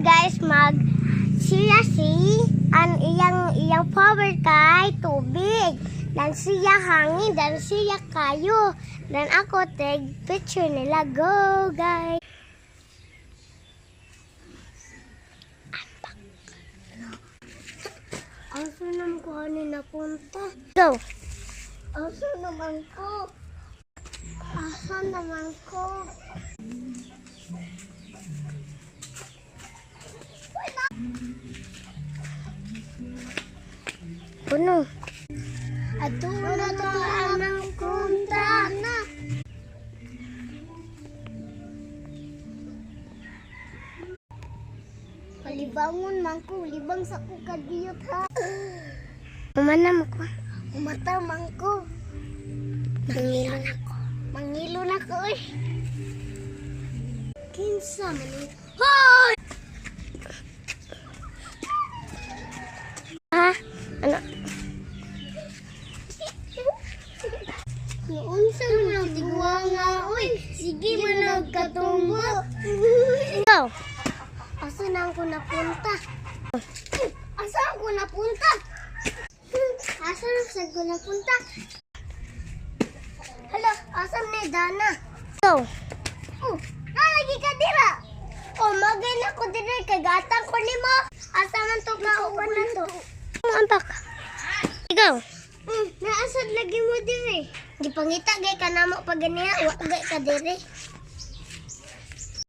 guys siya ang iyang power kay tubig. Dan siya hangin, dan siya kayo. Dan ako take picture nila. Go guys. Asa naman ko hanin napunta? Go. Asa naman ko? Asa naman ko? Puno. Ato na to amang kunta na. Palibangon man ko, libang sa ko kadiyot ha. Umanam ko. Umata man ko. Mangilo na ko. Mangilo na ko eh. Kinsa man eh. Hoy! Ha? Ano? Unsa man ang tigwa nga, uy. Sige man ang katumbo. Go. Asa na ako napunta? Asa ako napunta? Asa na ako napunta? Hala, asa na Dana? Go. Nalagi ka dira. Magay na ko dira. Kagatang ko ni mo. Asa man to kauban na to? Antak. Go. Naasad lagi mo diri. Di pangita gay ka namo pag ganiya, wa gay ka diri.